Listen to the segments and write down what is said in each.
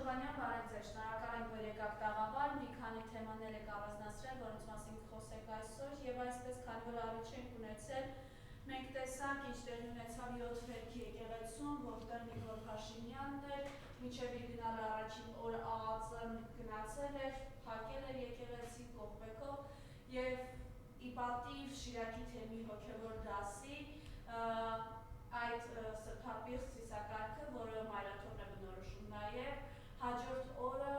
Թովանյան, բարև ձեզ, շնորհակալ ենք, որ եկաք տաղավար, մի քանի թեմաներ եք առանձնացրել, որոնց մասին խոսենք այսօր, եւ այսպես, քանի որ առիթ ենք ունեցել, մենք տեսանք, ինչ տեղի ունեցավ 7 վերքի եկեղեցում, որտեղ Նիկոլ Փաշինյանն էր, մինչև իր գնալը առաջին օր ԱԱԾ-ն գնացել էր, փակել էր եկեղեցին կողպեքով եւ ի պատիվ Շիրակի թեմի հոգեվոր դասի այդ սրբապիղծ ծիսակարգը, որը Մայրաթորն է բնորոշում նաև, հաջորդ օրը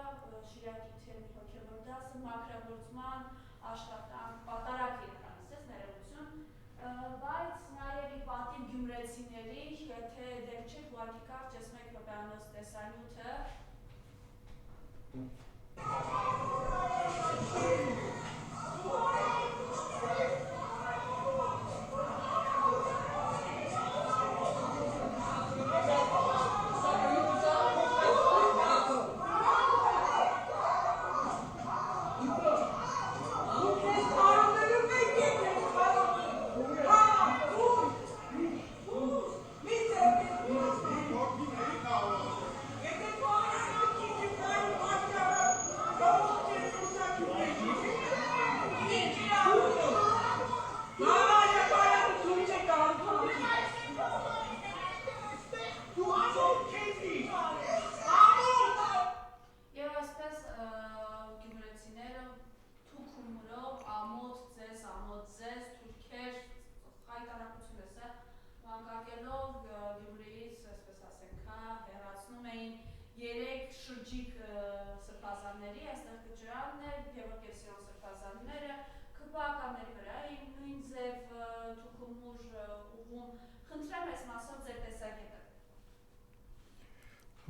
Շիրակի թեմի հոգևոր դասը մաքրագործման աշխատանք պատարակ ենթանացրեց ներողություն, բայց նաև ի պատիվ գյումրեցիների, եթե դեպք չէ, ուղղակի կարճ ես մեկ րոպեանոց տեսանյութը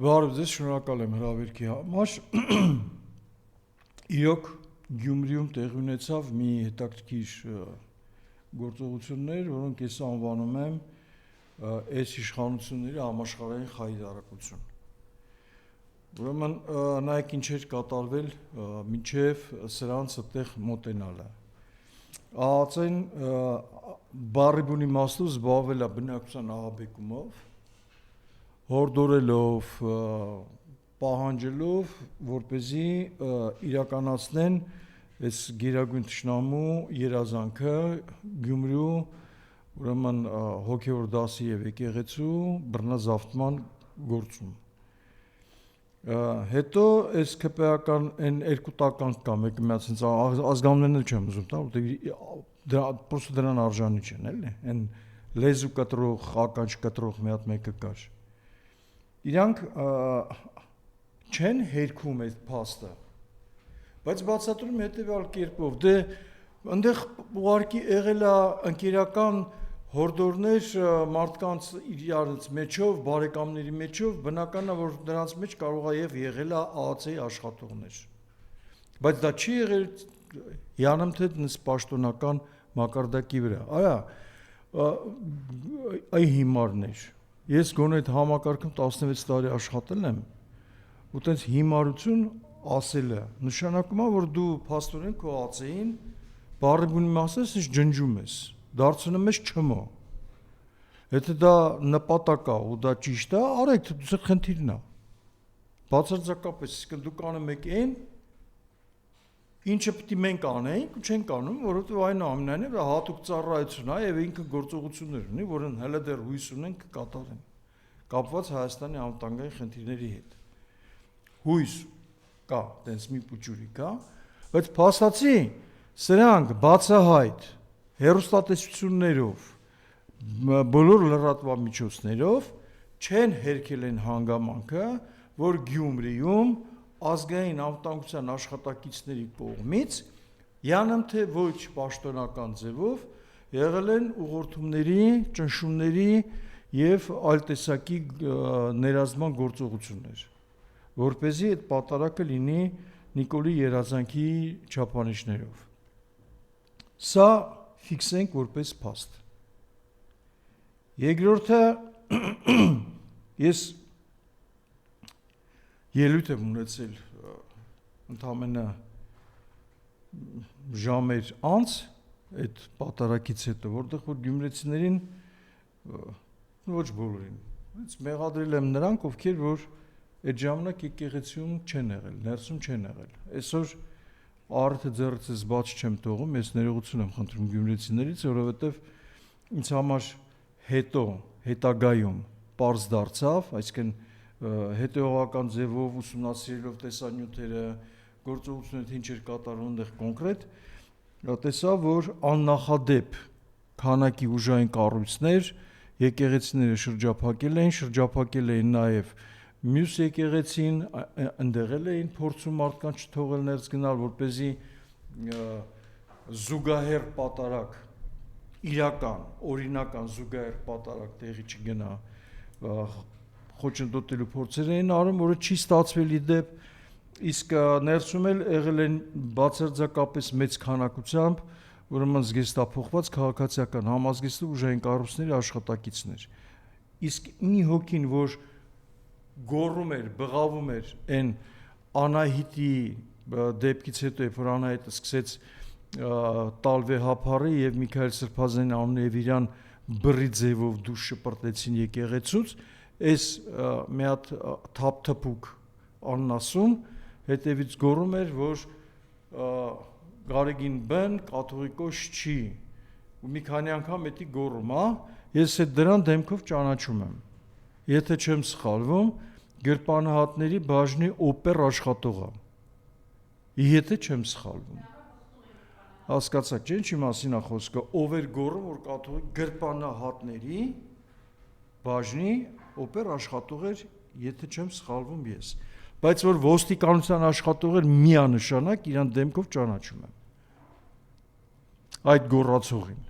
Բարև ձեզ, շնորհակալ եմ հրավերքի համար։ Իրոք Գյումրիում տեղի ունեցավ մի հետաքրքիր գործողություններ, որոնք ես անվանում եմ այս իշխանությունների համաշխարհային խայտարակություն։ Ուրեմն նայեք ինչ էր կատարվել մինչև սրանց այդտեղ մոտենալը։ ԱԱԾ-ն բառի բուն իմաստով զբաղվել է բնակչության ահաբեկումով, հորդորելով, պահանջելով, որպեսզի իրականացնեն այս գերագույն թշնամու երազանքը Գյումրու ուրեմն հոգևոր դասի եւ եկեղեցու բռնազավթման գործում։ Հետո այս ԿՊԱ-ական այն երկու տականք կա, մեկը միած ինձ ազգանուններն չեմ ուզում տալ, որտեղ պրոստը դրան արժանի չեն, էլի, այն լեզու կտրող, ականջ կտրող մի հատ մեկը կար։ Իրանք չեն հերքում այդ փաստը, բայց բացատրում հետևյալ կերպով, դե այնտեղ ուղարկի եղել է ընկերական հորդորներ մարդկանց իրարից մեջով, բարեկամների մեջով, բնական է, որ նրանց մեջ կարող է եւ եղել է ԱԱՑ-ի աշխատողներ։ Բայց դա չի եղել յանմթեթ պաշտոնական մակարդակի վրա։ Արա, այ հիմարներ։ Ես գոնե այդ համակարգում 16 տարի աշխատել եմ, ու տենց հիմարություն ասելը նշանակում է, որ դու փաստորեն քո ԱԱՑ-ին բառի բուն իմաստով ես ջնջում ես, դարձնում ես չմո։ Եթե դա նպատակ է ու դա ճիշտ է, արեք, դա խնդիրն է։ Բացարձակապես, իսկ դուք անում եք այն, ինչը պիտի մենք անենք ու չենք անում, որովհետև այնուամենայնիվ հատուկ ծառայություն է եւ ինքը գործողություններ ունի, որն հələ դեռ հույս ունենք կկատարեն, կապված Հայաստանի անվտանգային խնդիրների հետ։ Հույս կա, տենց մի փուճուրի կա, բայց փաստացի սրանք բացահայտ հերոստատեսություններով, բոլոր լրատվամիջոցներով չեն հերքել այն հանգամանքը, որ Գյումրիում ազգային անվտանգության աշխատակիցների կողմից յանմթե ոչ պաշտոնական ձևով եղել են ուղղորդումների, ճնշումների եւ այլ տեսակի ներազդման գործողություններ, որպեսզի այդ պատարակը լինի Նիկոլի երազանքի չափանիշներով։ Սա ֆիքսենք որպես փաստ։ Երկրորդը ես ելույթ եմ ունեցել ընդամենը ժամեր անց այդ պատարակից հետո, որտեղ որ գյումրեցիներին ոչ բոլորին, բայց մեղադրել եմ նրանք, ովքեր որ այդ ժամանակ եկեղեցիում չեն եղել, ներսում չեն եղել։ Այսօր արդյունքը ձեռքից բաց չեմ թողում, ես ներողություն եմ խնդրում գյումրեցիներից, որովհետև ինձ համար հետագայում պարզ դարձավ, այսինքն հետեւողական ձևով ուսումնասիրելով տեսանյութերը, գործողությունները ինչ էր կատարվում այնտեղ կոնկրետ, տեսա, որ աննախադեպ քանակի ուժային կառույցներ եկեղեցիները շրջափակել էին նաև մյուս եկեղեցին, ընդեղել էին փորձում մարդկանց չթողել ներս գնալ, որպեսզի զուգահեռ պատարակ, իրական, օրինական զուգահեռ պատարակ տեղի չգնա, խոչընդոտելու փորձեր էին արում, որը չի ստացվել իդեպ, իսկ ներսում էլ եղել են բացարձակապես մեծ քանակությամբ, ուրեմն զգեստափոխված քաղաքացիական համազգեստի ուժային կառույցների աշխատակիցներ։ Իսկ մի հոգին, որ գոռում էր, բղավում էր այն Անահիտի դեպքից հետո, երբ որ Անահիտը սկսեց տալ վեհափառի եւ Միքայել Սրբազանի անունը եւ իրան բռի ձևով դուրս շպրտեցին եկեղեցուց, այս մի հատ թափթփուկ աննասուն հետևից գոռում էր, որ Գարեգին բն կաթողիկոս չի, ու մի քանի անգամ էդի գոռում, ես այդ դրան դեմքով ճանաչում եմ, եթե չեմ սխալվում, գրպանահատների բաժնի օպեր աշխատողը, եթե չեմ սխալվում, հասկացաք, չէ՞ ինչի մասին է խոսքը, ով էր գոռում, որ կաթողիկ գրպանահատների բաժնի օպեր աշխատող էր, եթե չեմ սխալվում ես, բայց որ ոստիկանության աշխատող էր միանշանակ իրան դեմքով ճանաչում եմ, այդ գոռացողին,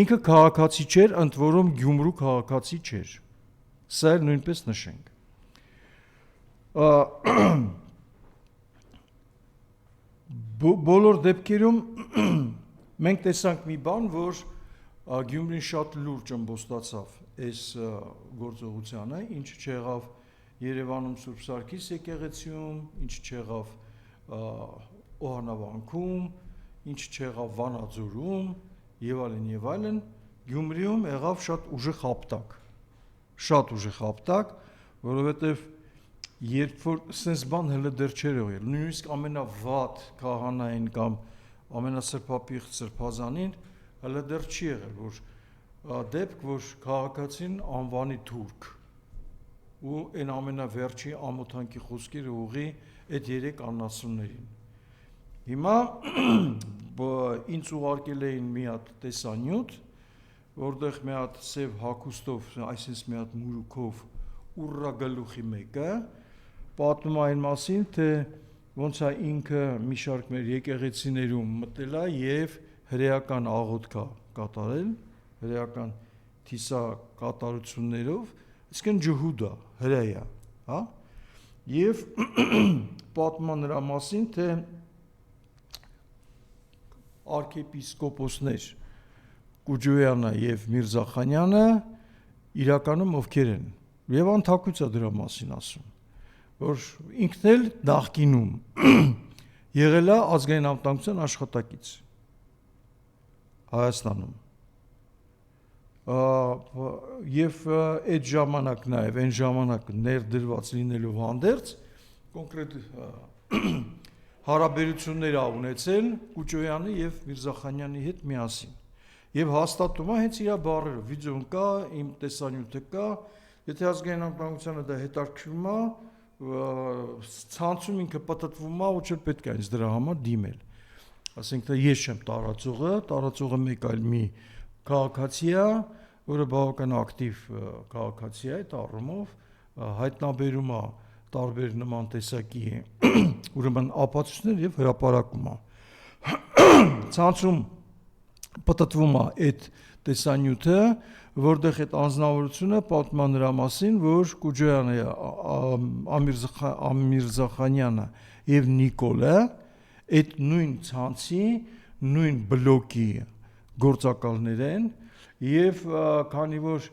ինքը քաղաքացի չէր, ընդ որում Գյումրու քաղաքացի չէր, սա էլ նույնպես նշենք, բոլոր դեպքերում մենք տեսանք մի բան, որ Գյումրին շատ լուրջ ըմբոստացավ այս գործողությանը, ինչ չեղավ Երևանում Սուրբ Սարգիս եկեղեցիում, ինչ չեղավ Օհանավանքում, ինչ չեղավ Վանաձորում եւ այլն, Գյումրիում եղավ շատ ուժեղ հապտակ, որովհետեւ երբ որ sense բան հələ դեռ չէր եղել, նույնիսկ ամենավատ քահանային կամ ամենասրբապիղծ սրբազանին հələ դեռ չի եղել, որ դեպք, որ քաղաքացին անվանի թուրք ու այն ամենավերջի ամոթանքի խոսքերը ուղի այդ երեք աննասուններին։ Հիմա ինձ ուղարկել էին մի հատ տեսանյութ, որտեղ մի հատ սև հագուստով, այսինքն մի հատ մուրուքով ուռագլուխի մեկը պատմում այն մասին, թե ոնց է ինքը մի շարք մեր եկեղեցիներում մտել է եւ հրեական աղոթք կատարել, հրեական թիսա կատարություններով, այսինքն ջհուդա, հրեա, հա? Եվ պատմում նրա մասին, թե արքեպիսկոպոսներ Կուջոյանը եւ Միրզախանյանը իրականում ովքեր են, եւ անթակույց է դրա մասին ասում, որ ինքն էլ նախկինում եղել է ազգային անվտանգության աշխատակից Հայաստանում եւ այդ ժամանակ նաեւ այն ժամանակ ներդրված լինելով հանդերձ կոնկրետ հարաբերություններ ունեցել Կուջոյանի եւ Միրզախանյանի հետ միասին եւ հաստատում է հենց իր բառերով վիդեոն կա, իմ տեսանյութը կա, եթե ազգային անվտանգությանը դա հետաքրքրում է, ցանցում ինքը պատտվում է, ու չէ պետք է ինձ դրա համար դիմել։ Ասենք թե ես չեմ տարածողը մեկ այլ մի քաղաքացի է, որը բավական ակտիվ քաղաքացի է այդ առումով, հայտնաբերում է տարբեր նման տեսակի ուրեմն ապացույցներ եւ հրապարակում է։ Ցանցում պատտվում է այդ տեսանյութը, որտեղ այդ անձնավորությունը պատմում է նրա մասին, որ Կուջոյանը, Ամիրզախանյանը եւ Նիկոլը այդ նույն ցանցի, նույն բլոկի գործակալներ են եւ քանի որ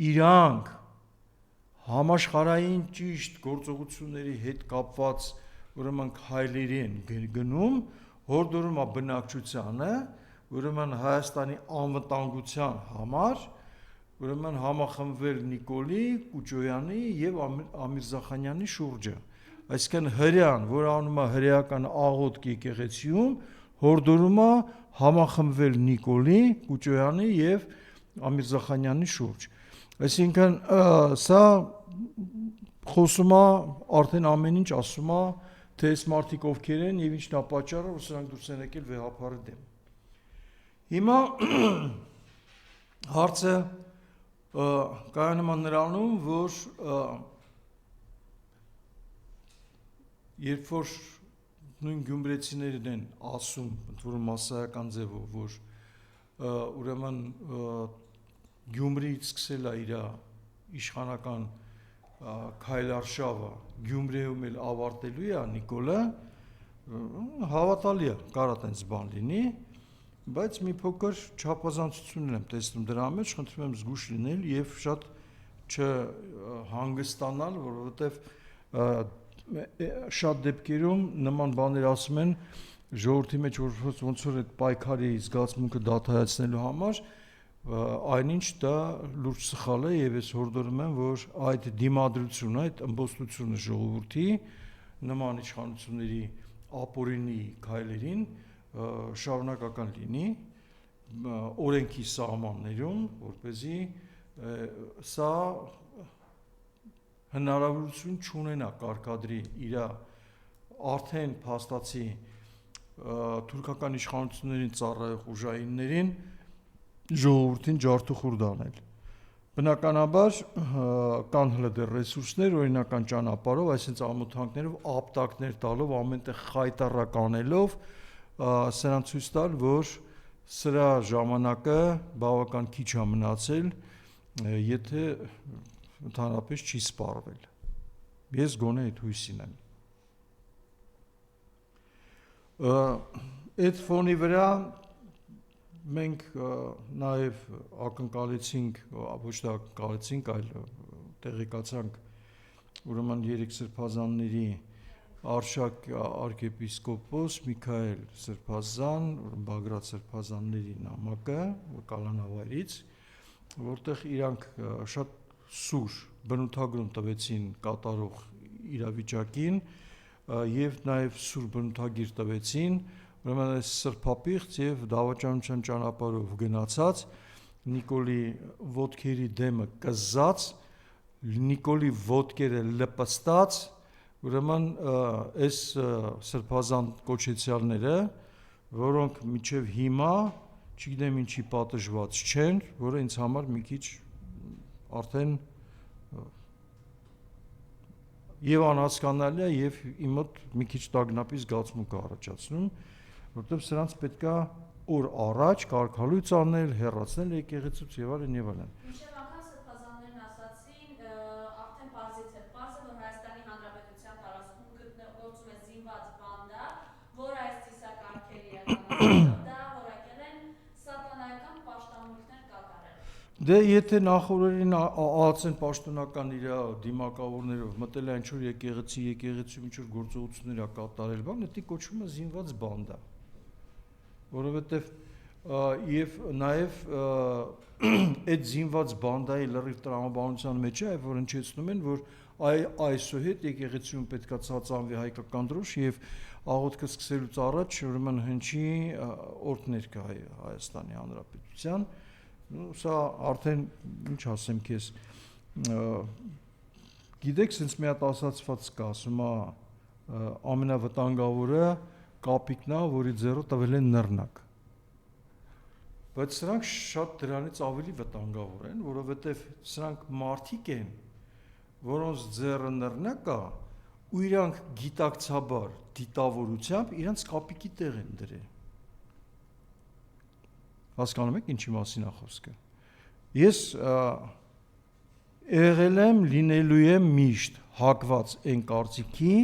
իրանք համաշխարհային ճիշտ գործողությունների հետ կապված ուրեմն քայլերի են գնում, հորդորում է բնակչությանը, ուրեմն Հայաստանի անվտանգության համար ուրեմն համախմբվել Նիկոլի, Կուճոյանի եւ Ամիրզախանյանի շուրջը։ Այսինքն հրեան, որ անում է հրեական աղոթք եկեղեցիում, հորդորում է համախմբվել Նիկոլի, Կուճոյանի եւ Ամիրզախանյանի շուրջ։ Այսինքն սա խոսում է արդեն ամեն ինչ ասում է, թե այս մարդիկ ովքեր են եւ ինչն է պատճառը, որ սրանք դուրս են եկել վեհապարի դեմ։ Հիմա հարցը կայանում է նրանում, որ երբ որ նույն գյումրեցիներն են ասում, ընդ որում մասսայական ձևով, որ ուրեմն Գյումրիից սկսել է իր իշխանական քայլարշավը, Գյումրիում էլ ավարտելու է Նիկոլը, հավատալի է, կարա տենց բան լինի, բայց մի փոքր չափազանցություն եմ տեսնում դրա մեջ, խնդրում եմ զգույշ լինել եւ շատ չհանգստանալ, որովհետեւ շատ դեպքերում նման բաներ ասում են ժողովրդի մեջ, որ ոնց որ այդ պայքարի զգացմունքը դադարեցնելու համար, այնինչ դա լուրջ սխալ է եւ ես հորդորում եմ, որ այդ դիմադրությունը, այդ ըմբոստությունը ժողովրդի նման իշխանությունների ապօրինի քայլերին շարունակական լինի օրենքի սահմաններում, որպեսզի սա հնարավորություն չունենա կարգադրի իր արդեն փաստացի թուրքական իշխանություններին ծառայող ուժայիններին ժողովրդին ջարդուխուր դանել։ Բնականաբար կան հələ դեռ ռեսուրսներ օրինական ճանապարհով, այսինքն ամոթանքներով, ապտակներ տալով, ամենտեղ խայտառակ անելով, սրանց ցույց տալ, որ սրա ժամանակը բավական քիչ է մնացել, եթե ընդհանրապես չի սպառվել։ Ես գոնե այդ հույսին եմ։ Այդ ֆոնի վրա մենք նաև ակնկալեցինք, ոչ թե ակնկալեցինք, այլ տեղեկացանք ուրեմն երեք սրբազանների Արշակ arczepiskopos Միքայել Սրբազան, Բագրատ Սրբազանների նամակը Կալանավայրից, որտեղ իրանք շատ սուր բնութագրում տվեցին կատարող իրավիճակին եւ նաեւ սուր բնութագիր տվեցին, ուրեմն այս սրբապիղծ եւ դավաճանության ճանապարհով գնացած Նիկոլի ոտքերի դեմը կզած, Նիկոլի ոտքերը լպստած, ուրեմն այս սրբազան կոչեցյալները, որոնք մինչև հիմա չգիտեմ ինչի պատժված չեն, որը ինձ համար մի քիչ արդեն եւ անհասկանալի է եւ իմ մոտ մի քիչ տագնապի զգացմունք առաջացնում, որտեղ սրանց պետքա օր առաջ կարգալույց անել, հեռացնել եկեղեցուց եւ այլն եւ այլն։ Մինչև անգամ սրբազաններն ասացին, արդեն բարձից է բարձը, որ Հայաստանի Հանրապետության տարածքում գործում է զինված բանդա, որ այս ծիսակարգերի իրականացնելով դա որակել են սատանայական պաշտամունքներ կատարել։ Դե եթե նախորդին ԱԱՑ-ն պաշտոնական իր դիմակավորներով մտել է ինչ-որ եկեղեցիում ինչ-որ գործողություններ է կատարել, բան, դա կոչվում է զինված բանդա, որովհետև եւ նաեւ այդ զինված բանդայի լրիվ տրամաբանության մեջ է, որ հնչեցնում են, որ այսուհետ եկեղեցիում պետքա ծածանվի հայկական դրոշ եւ աղոթքը սկսելուց առաջ ուրեմն հնչի օրհներգը Հայաստանի Հանրապետության, սա արդեն ինչ ասեմ քեզ, գիտեք, sense մի հատ ասացված կա, ասում է ամենավտանգավորը կապիկն է, որի ձեռը տվել են նռնակ։ Բայց սրանք շատ դրանից ավելի վտանգավոր են, որովհետև սրանք մարդիկ են, որոնց ձեռը նռնակ է, ու իրանք գիտակցաբար դիտավորությամբ իրանք կապիկի տեղ են դրել։ Հասկանում եք ինչի մասին է խոսքը։ Ես եղել եմ, լինելու եմ միշտ հակված այն կարծիքի,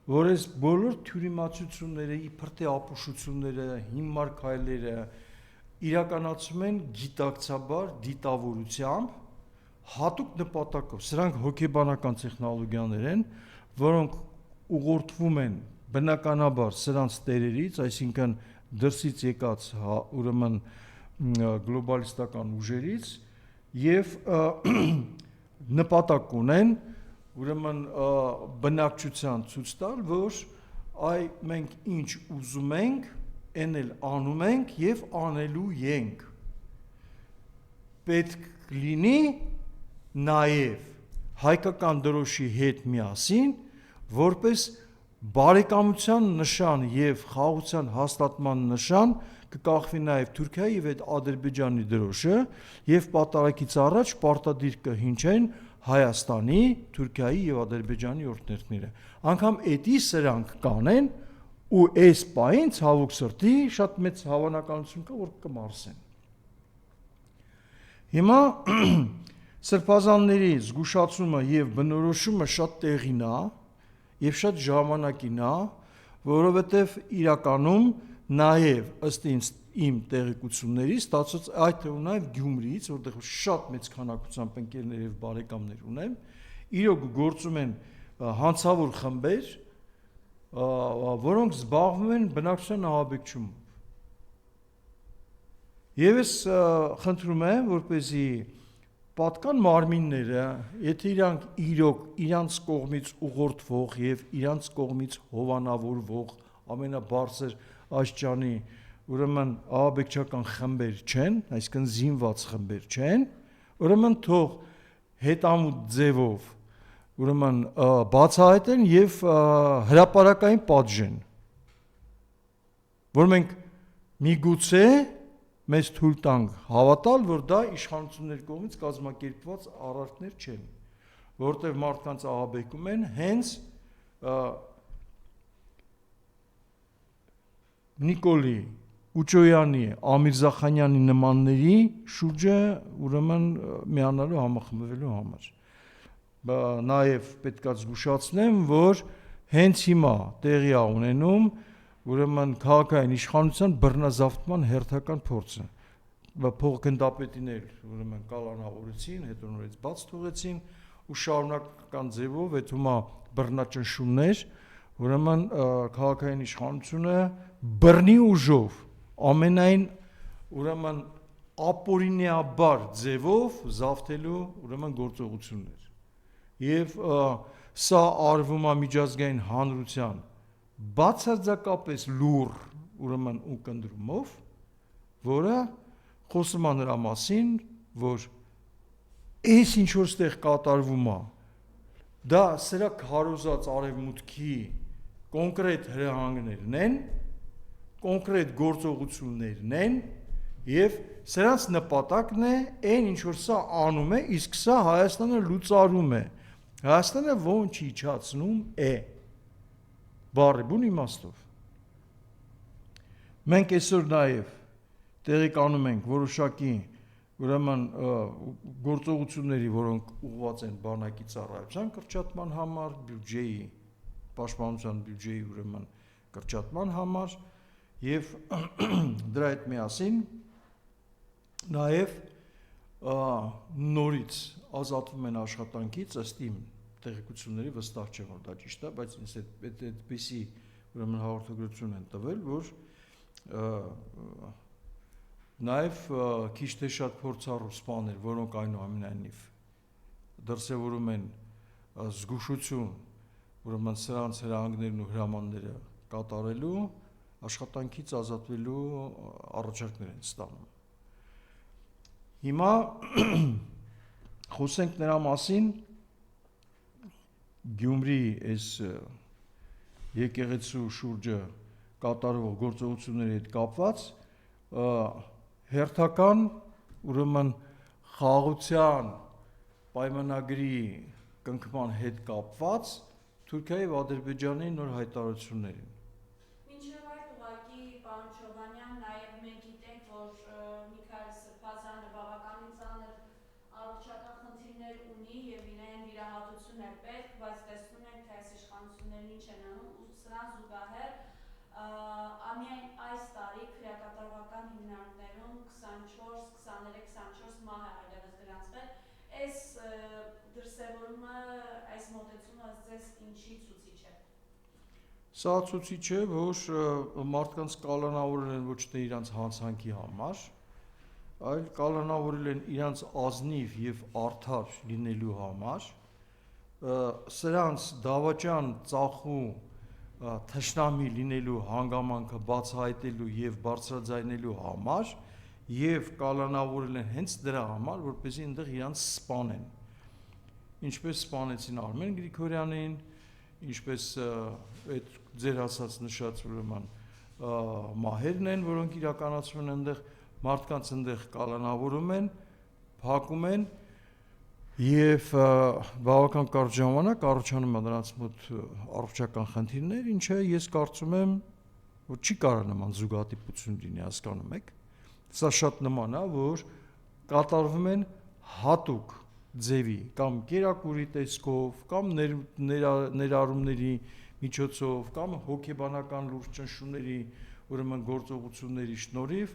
որ այս բոլոր թյուրիմացությունները, իբր թե ապուշությունները, հիմար քայլերը իրականացում են գիտակցաբար դիտավորությամբ, հատուկ նպատակով։ Սրանք հոգեբանական տեխնոլոգիաներ են, որոնք ուղղորդվում են բնականաբար սրանց տերերից, այսինքն դրսից եկած ուրեմն գլոբալիստական ուժերից եւ նպատակ ունեն ուրեմն բնակչության ցույց տալ, որ այ մենք ինչ ուզում ենք, այն էլ անում ենք եւ անելու ենք։ Պետք լինի նաեւ հայկական դրոշի հետ միասին, որպես բարեկամության նշան եւ խաղաղության հաստատման նշան կկախվի նաեւ Թուրքիայի եւ այդ Ադրբեջանի դրոշը եւ պատարագից առաջ պարտադիր կհինչեն Հայաստանի, Թուրքիայի եւ Ադրբեջանի օրդներները։ Անկամ էդի սրանք կանեն ու այս պահին ցավոք սրտի շատ մեծ հավանականություն կա, որ կմարսեն։ Հիմա սրբազանների զգուշացումը եւ բնորոշումը շատ տեղին է եւ շատ ժամանակին է, որովհետեւ իրականում նաեւ ըստ իմ տեղեկությունների ստացած այդ թվում նաեւ Գյումրիից, որտեղ շատ մեծ քանակությամբ ընկերներ եւ բարեկամներ ունեմ, իրոք գործում են հանցավոր խմբեր, որոնք զբաղվում են բնակչության ահաբեկչումով։ Եվ ես խնդրում եմ, որպեսզի պատկան մարմինները, եթե իրանք իրոք իրանց կողմից ուղղորդվող եւ իրանց կողմից հովանավորվող ամենաբարձր աստիճանի ուրեմն ահաբեկչական խմբեր չեն, այսինքն զինված խմբեր չեն, ուրեմն թող հետամուտ ձևով ուրեմն բացահայտեն եւ հրապարակային պատժեն, որ մենք միգուցե մեզ թույլ տանք հավատալ, որ դա իշխանությունների կողմից կազմակերպված արարքներ չեն, որտեղ մարդկանց ահաբեկում են հենց Նիկոլի Ուճոյանի, Ամիրզախանյանի նմանների շուրջը ուրեմն միանալու համախմբվելու համար։ Նաև պետք է զգուշացնեմ, որ հենց հիմա տեղի է ունենում ուրեմն քաղաքային իշխանության բռնազավթման հերթական փորձը։ Փոխգնդապետիներ ուրեմն կալանավորեցին, հետո նորից բաց թողեցին ու շարունակական ձևով այդ հիմա բռնաճնշումներ, ուրեմն քաղաքային իշխանությունը բռնի ուժով ամենայն ուրեմն ապօրինեաբար ձևով զավթելու ուրեմն գործողություններ։ Եվ սա արվում է միջազգային հանրության բացարձակապես լուռ ուրեմն ունկնդրումով, որը խոսում է նրա մասին, որ այս ինչ որ ստեղ կատարվում է, դա սրա քարոզած արևմուտքի կոնկրետ հրահանգներն են, կոնկրետ գործողություններն են եւ սրանց նպատակն է այն ինչ որ սա անում է, իսկ սա Հայաստանը լուծարում է։ Հայաստանը ոնց իջացնում է բառի բուն իմաստով։ Մենք այսօր նաեւ տեղեկանում ենք որոշակի ուրեմն գործողությունների, որոնք ուղղված են բանակի ծառայության կրճատման համար, բյուջեի, պաշտպանության բյուջեի ուրեմն կրճատման համար եւ դրա հետ միասին նաեւ նորից ազատվում են աշխատանքից, ըստ իմ տեղեկությունների վստահ չեմ, որ դա ճիշտ է, բայց ինձ այդպիսի ուրեմն հաղորդագրություն են տվել, որ նաեւ քիչ թե շատ փորձառու սպաներ, որոնք այնուամենայնիվ դրսևորում են զգուշություն, ուրեմն սրանց հրահանգներն ու հրամանները կատարելու, աշխատանքից ազատվելու առաջարկներ են ստանում։ Հիմա խոսենք նրա մասին Գյումրիի այս եկեղեցու շուրջը կատարվող գործողությունների հետ կապված հերթական ուրեմն խաղաղության պայմանագրի կնքման հետ կապված Թուրքիայի եւ Ադրբեջանի նոր հայտարարություններին։ Մինչև այդ ուղղակի պարոն Չովանյան, նաև մենք գիտենք, որ Միքայել Սրբազանը բավականին ծանր առողջական խնդիրներ ունի եւ իրեն վիրահատություն է պետք, բայց տեսնում ենք, թե այս իշխանություններն ինչ են անում ու սրան զուգահեռ ամեն այս տարի քրեակատարողական հիմնարկներում 24 մահ է այլևս գրանցվել։ Այս դրսևորումը, այս մոտեցումը ձեզ ինչի ցուցիչ է։ Սա ցուցիչ է, որ մարդկանց կալանավորել են ոչ թե իրանց հանցանքի համար, այլ կալանավորել են իրանց ազնիվ եւ արդար լինելու համար, սրանց դավաճան ծախու թշնամի լինելու հանգամանքը բացահայտելու եւ բարձրաձայնելու համար եւ կալանավորել են հենց դրա համար, որպեսզի այնտեղ իրանց սպանեն։ Ինչպես սպանեցին Արմեն Գրիգորյանին, ինչպես այդ ձեր ասած նշած ուրեմն մահերն են, որոնք իրականացվում են այնտեղ, մարդկանց այնտեղ կալանավորում են, փակում են եւ բավական կարճ ժամանակ առաջանում է նրանց մոտ առողջական խնդիրներ, ինչը ես կարծում եմ, որ չի կարող նման զուգադիպություն լինի, հասկանում եք։ Սա շատ նման է, որ կատարվում են հատուկ ձևի կամ կերակուրի տեսքով, կամ ներառումների միջոցով, կամ հոգեբանական լուրջ ճնշումների, ուրեմն գործողությունների շնորհիվ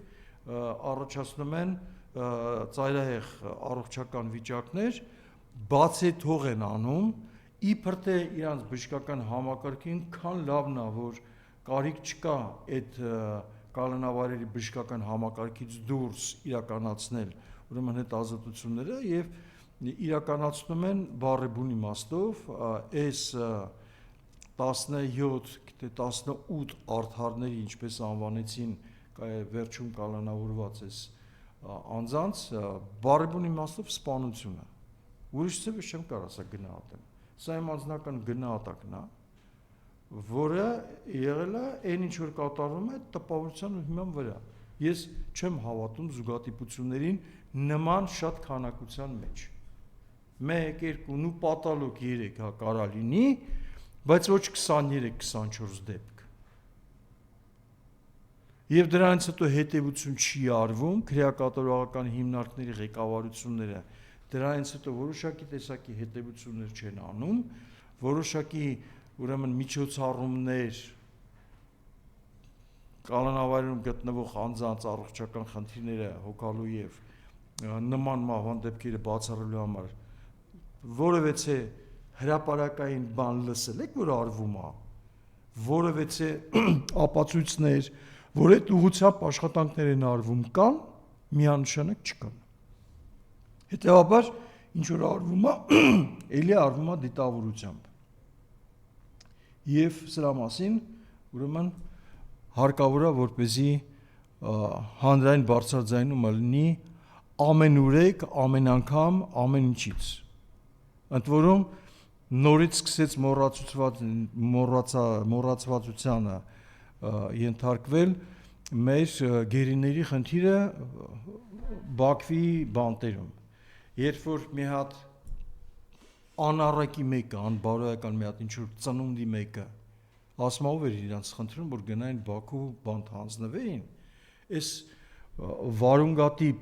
առաջացնում են ծայրահեղ առողջական վիճակներ, բացեթող են անում, իբր թե իրանց բժշկական համակարգին քան լավն է, որ կարիք չկա այդ կալանավարերի բժշկական համակարգից դուրս իրականացնել ուրեմն այդ ազատությունները եւ իրականացնում են բառի բուն իմաստով այս 17, 18 արդարների, ինչպես անվանեցին վերջում կալանավորված էս անձանց, բառի բուն իմաստով սպանությունը։ Ուրիշ ձևը չեմ կարող ասա գնահատեմ։ Սա իմ անձնական գնահատակն է, որը եղել է այն ինչ որ կատարվում է տպավորության ու հիման վրա։ Ես չեմ հավատում զուգադիպություններին նման շատ քանակության մեջ։ 1, 2 ու պատալոգ 3 հա կարա լինի, բայց ոչ 23-24 դեպք։ Եվ դրանից հետո հետևություն չի արվում, քրեակատարողական հիմնարկների ղեկավարությունները դրանից հետո որոշակի տեսակի հետևություններ չեն անում, որոշակի ուրեմն միջոցառումներ կալանավարում գտնվող անձանց առողջական խնդիրները հոգալու եւ նման մահվան դեպքերը բացառելու համար որևէ հրապարակային բան լսել եք, որ արվում է, որևէ ապացույցներ, որ այդ ուղղությամբ աշխատանքներ են արվում կան, միանշանակ չկան։ Հետևաբար ինչ որ արվում է, ելի արվում է դիտավորությամբ։ Եվ սրա մասին ուրեմն հարկավոր է որպեսզի հանրային բարձրաձայնումը լինի ամենուրեք, ամեն անգամ, ամեն ինչից։ Ընդ որում նորից սկսեց մոռացվածությանը ենթարկվել մեր գերիների խնդիրը Բաքվի բանտերում։ Երբ որ մի հատ անառակի մեկը, անբարոյական մի հատ ինչ-որ ծնունդի մեկը ասում ով էր իրանց խնդրում, որ գնային Բաքու բանտ հանձնվեին, այս վարունգատիպ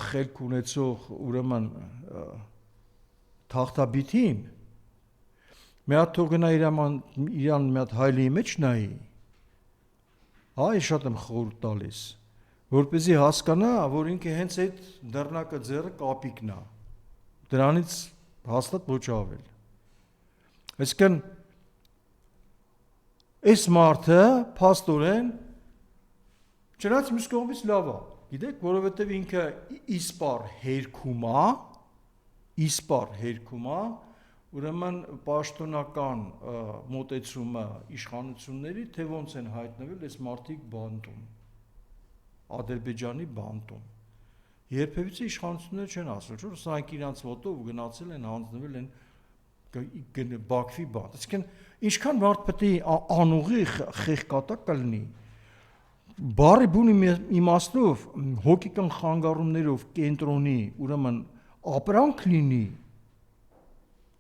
խելք ունեցող ուրեմն թախտաբիթին մի հատ թող գնա իրան մի հատ հայլիի մեջ նայի, այ շատ եմ խորհուրդ տալիս, որպեսզի հասկանա, որ ինքը հենց այդ դռնակը ձեռը կապիկն է, դրանից հաստատ ոչ ավել։ Այսինքն այս մարդը փաստորեն չնայած մյուս կողմից լավ է, գիտեք, որովհետև ինքը իսպար հերքում է, ուրեմն պաշտոնական մոտեցումը իշխանությունների, թե ոնց են հայտնվել այս մարդիկ բանտում, Ադրբեջանի բանտում։ Երբևիցե իշխանությունները չեն ասել, որ սրանք իրանց ոտով գնացել են, հանձնվել են Բաքվի բանտ։ Այսինքն ինչքան մարդ պետք է անուղի խեղկատակ կլինի, բառի բուն իմաստով հոգեկան խանգարումներով կենտրոնի, ուրեմն ապրանք լինի,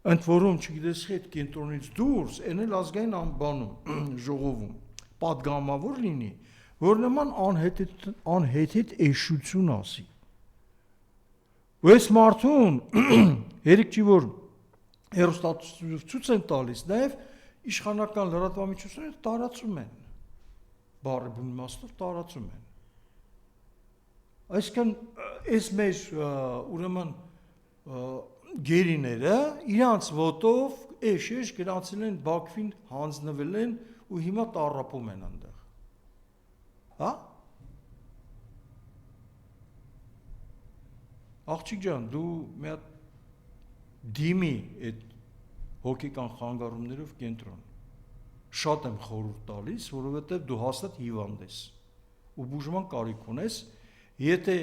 ընդ որում չգիտես այդ կենտրոնից դուրս, այն էլ ազգային անբանում ժողովում պատգամավոր լինի, որ նման անհեթեթ էշություն ասի։ Ու այս մարդուն երեք չի որ հեռուստացույց են տալիս, նաև իշխանական լրատվամիջոցները տարածում են, բառի բուն իմաստով տարածում են։ Այսինքն այս մեր ուրեմն գերիները իրանց ոտով էշ գնացել են Բաքվին, հանձնվել են ու հիմա տառապում են այնտեղ։ Հա? աղջիկ ջան, դու մի հատ դիմի այդ հոգեկան խանգարումներով կենտրոն։ Շատ եմ խորհուրդ տալիս, որովհետև դու հաստատ հիվանդ ես ու բուժման կարիք ունես, եթե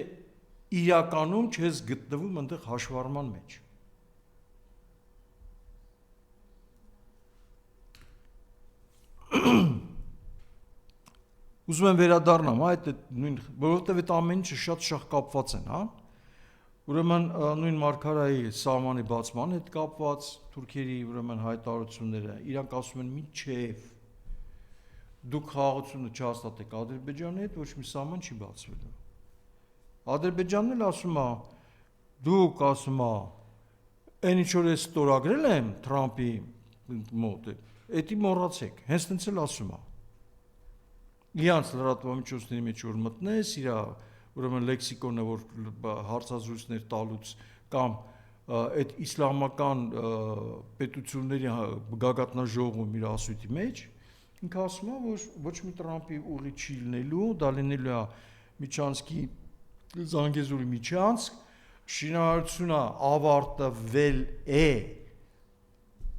իրականում չես գտնվում այնտեղ հաշվառման մեջ։ Ուզում եմ վերադառնամ, այդ նույն, որովհետև այդ ամեն ինչը շատ կապված են, հա։ Ուրեմն նույն Մարգարայի սահմանի բացման հետ կապված թուրքերի ուրեմն հայտարարությունները, իրանք ասում են միչև դուք խաղաղությունը չհաստատեք Ադրբեջանի հետ, ոչ մի սահման չի բացվելու։ Ադրբեջանն էլ ասում է, դուք ասում է, այն ինչ որ ես ստորագրել եմ Թրամփի մոտ, էդի մոռացեք, հենց տենց էլ ասում է։ Իրանց լրատվամիջոցների մեջ որ մտնես, իր ուրեմն լեքսիկոնը, որ հարցազրույցներ տալուց կամ այդ իսլամական պետությունների գագաթնաժողովում իր ասույթի մեջ, ինքը ասում է, որ ոչ մի Տրամփի ուղի չի լինելու, դա լինելու է Միչանսկի Զանգեզուրի Միչանսկ, շինարարությունը ավարտվել է,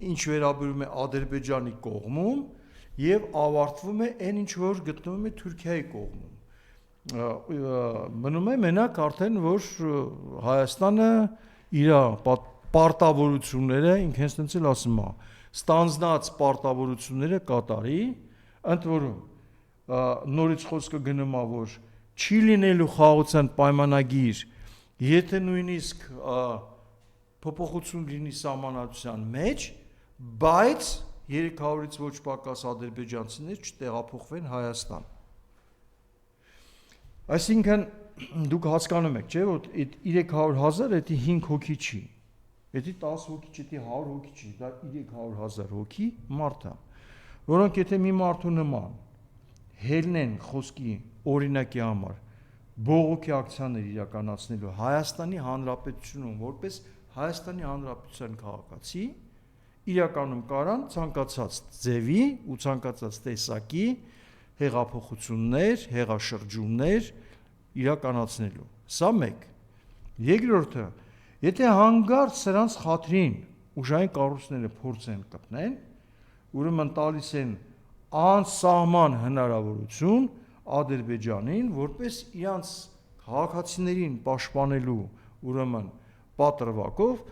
ինչ վերաբերում է Ադրբեջանի կողմում եւ ավարտվում է այն ինչ որ գտնվում է Թուրքիայի կողմում։ Մնում է մենակ արդեն որ Հայաստանը իր պարտավորությունները ինքը հենց տենց էլ ասում է, ստանձնած պարտավորությունները կատարի, ընդ որում նորից խոսքը գնում է որ չի լինելու խաղաղության պայմանագիր, եթե նույնիսկ փոփոխություն լինի սահմանադրության մեջ, բայց 300-ից ոչ պակաս ադրբեջանցիներ չտեղափոխվեն Հայաստան։ Այսինքն դուք հասկանում եք, չէ՞, որ այդ 300,000 դա 5 հոգի չի։ Դա 10 հոգի չի, դա 100 հոգի չի, դա 300,000 հոգի մարդ է, որոնք եթե մի մարդու նման հելնեն խոսքի օրինակի համար բողոքի ակցիաներ իրականացնելու Հայաստանի Հանրապետությունում որպես Հայաստանի Հանրապետության քաղաքացի, իրականում կարան ցանկացած ձևի ու ցանկացած տեսակի հեղափոխություններ, հեղաշրջումներ իրականացնելու։ Սա մեկ։ Երկրորդը, եթե հանգարց սրանց խաթրին ուժային կառույցները փորձեն կպնեն, ուրեմն տալիս են անսահման հնարավորություն Ադրբեջանին, որպես իրանց քաղաքացիներին պաշտպանելու ուրեմն պատրվակով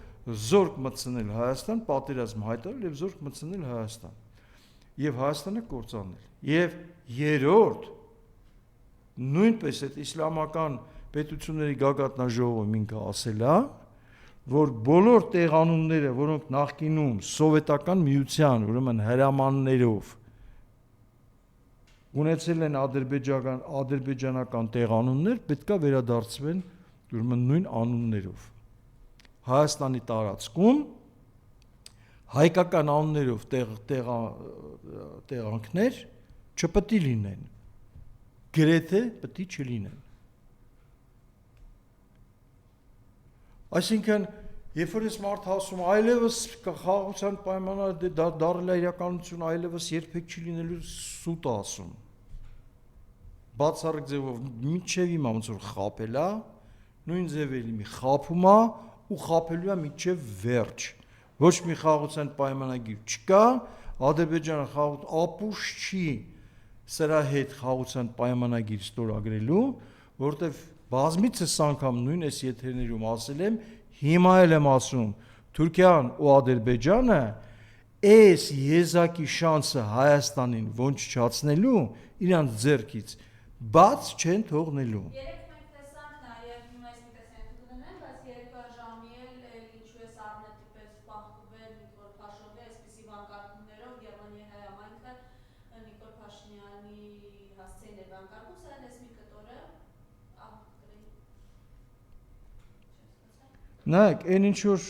զորք մտցնել Հայաստան, պատերազմ հայտարարել եւ զորք մտցնել Հայաստան եւ Հայաստանը կործանել։ Եվ երրորդ նույնպես այդ իսլամական պետությունների գագաթնաժողովում ինքը ասել է, որ բոլոր տեղանունները, որոնք նախկինում սովետական միության ուրեմն հրամաններով ունեցել են ադրբեջանական տեղանուններ, պետք է վերադարձվեն ուրեմն նույն անուններով։ Հայաստանի տարածքում հայկական անուններով տեղանքներ չպետք է լինեն, գրեթե պետք է չլինեն։ Այսինքն, երբ որ ես մարդ ասում, այլևս խաղաղության պայմանները դառել է իրականություն, այլևս երբեք չի լինելու սուտ ասում։ Բացառիկ ձևով մինչև հիմա ոնց որ խապել է, նույն ձևերի մի խափում է ու խափելու է մինչև վերջ։ Ոչ մի խաղաղության պայմանագիր չկա, Ադրբեջանը խաղաղ ապուշ չի սրա հետ խաղաղության պայմանագիր ստորագրելու, որտեվ բազմիցս անգամ նույն այս եթերներում ասել եմ, հիմա էլ եմ ասում, Թուրքիան ու Ադրբեջանը այս եզակի շանսը Հայաստանին ոչնչացնելու իրանց ձեռքից բաց չեն թողնելու։ Երեք մենք տեսանք նաև մեզ մի տեսանք ունենեն, բայց երկու ժամի էլ ինչու է Սարնետի պես պահպանվել Նիկոլ Փաշինյանի այսպիսի վանկարկումներով Գերմանիայի հայամայնքը Նիկոլ Փաշինյանի հասցեին էր վանկարկում, սա էս մի կտորը Նայեք, այն ինչ որ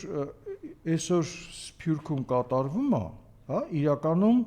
այսօր Սփյուռքում կատարվում է, հա, իրականում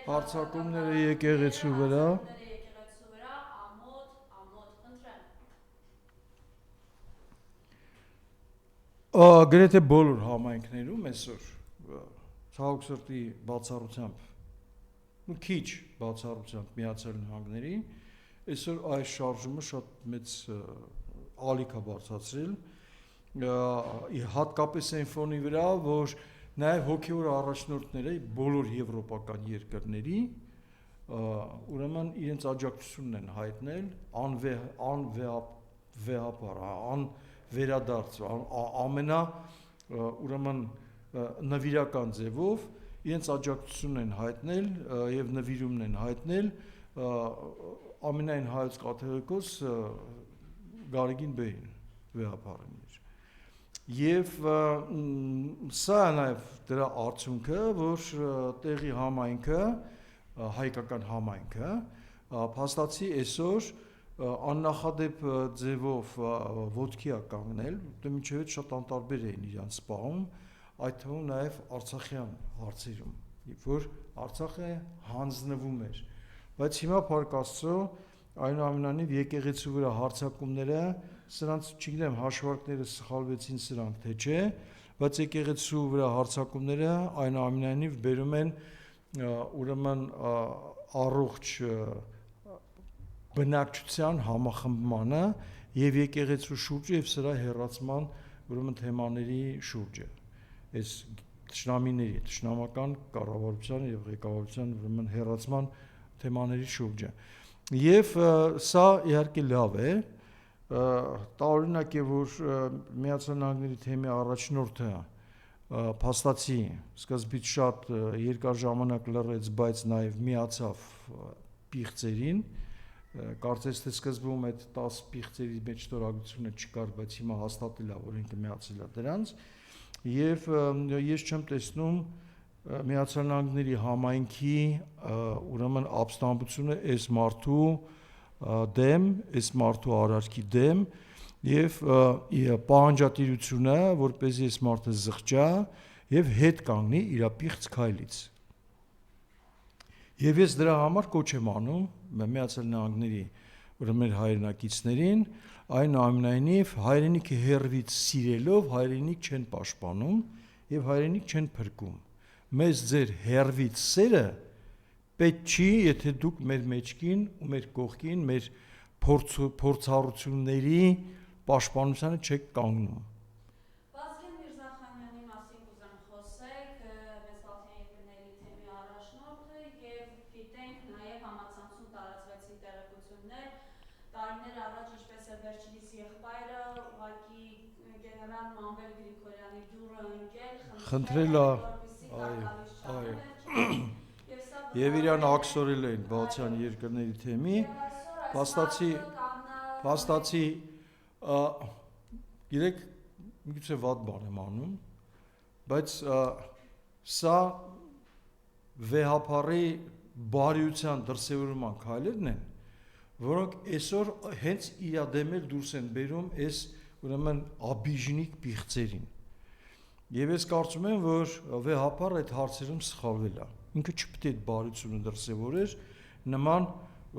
Հարձակումները եկեղեցու վրա գրեթե բոլոր համայնքներում այսօր ցավոք սրտի բացառությամբ ու քիչ բացառությամբ Միացյալ Նահանգների այսօր այս շարժումը շատ մեծ ալիք է բարձրացրել հատկապես այն ֆոնի վրա, որ նաև հոգևոր առաջնորդները բոլոր եվրոպական երկրների ուրեմն իրենց աջակցությունն են հայտնել վերադարձ ամենա ուրեմն նվիրական ձևով իրենց աջակցությունն են հայտնել եւ նվիրումն են հայտնել ամենայն հայոց կաթողիկոս Գարեգին Բեին վեհապարին եւ սա նաեւ դրա արդյունքը որ տեղի համայնքը հայկական համայնքը փաստացի այսօր աննախադեպ ձևով ոտքի է կանգնել, մինչև շատ անտարբեր էին իրանց սպահում, այդ թվում նաև Արցախյան հարցերում, երբ որ Արցախը հանձնվում էր, բայց հիմա փառք Աստծո, այնուամենայնիվ եկեղեցու վրա հարձակումները, սրանց չգիտեմ հաշվարկները սխալվեցին սրանք թե չէ, բայց եկեղեցու վրա հարձակումները այնուամենայնիվ բերում են ուրեմն առողջ բնակչության համախմբմանը եւ եկեղեցու շուրջը եւ սրա հերացման ուրեմն թեմաների շուրջը այս ճշնամիների ճշնամական կառավարության եւ ղեկավարության ուրեմն հերացման թեմաների շուրջը եւ սա իհարկե լավ է տարօրինակ է որ Միացյալ Նահանգների թեմի առաջնորդը փաստացի սկզբից շատ երկար ժամանակ լռեց բայց նաեւ միացավ պիղծերին կարծես թե սկզբում այդ 10 պիղծերի մեջ տորագրությունը չկար, բայց հիմա հաստատել է, որ ինքը միացել է դրանց եւ ես չեմ տեսնում Միացյալ Նահանգների համայնքի ուրեմն ապստամբությունը այս մարդու դեմ, այս մարդու արարքի դեմ եւ պահանջատիրությունը, որպեսզի այս մարդը զղջա եւ հետ կանգնի իր պիղծ քայլից։ Եվ ես դրա համար կոչ եմ անում Միացյալ Նահանգների ուրեմն հայրենակիցներին, այնուամենայնիվ հայրենիքը հերվից սիրելով հայրենիք չեն պաշտպանում եւ հայրենիք չեն փրկում։ Մեզ ձեր հերվից սերը պետք չի, եթե դուք մեր մեջքին ու մեր կողքին մեր փորձառությունների պաշտպանությանը չեք կանգնում։ Վազգեն Միրզախանյանի մասին կուզեմ խոսեք, մեծ Բալթյան երկրների թեմի առաջնորդը եւ գիտենք նաեւ համացանցում տարածվեցին տեղեկություններ տարիներ առաջ ինչպես է վերջինիս եղբայրը ուղղակի գեներալ Մանվել Գրիգորյանի դուրը ընկել խնդրել է եւ իրան աքսորել էին Բալթյան երկրների թեմի փաստացի գիտեք միգուցե վատ բան եմ անում բայց սա վեհապարի բարիության դրսևորման քայլերն են որոնք այսօր հենց իրադեմել դուրս են բերում այս ուրեմն աբիժնիկ պիղծերին եւ ես կարծում եմ որ վեհապարը այդ հարցերում սխալվել է ինքը չպետք է այդ բարությունը դրսևորեր նման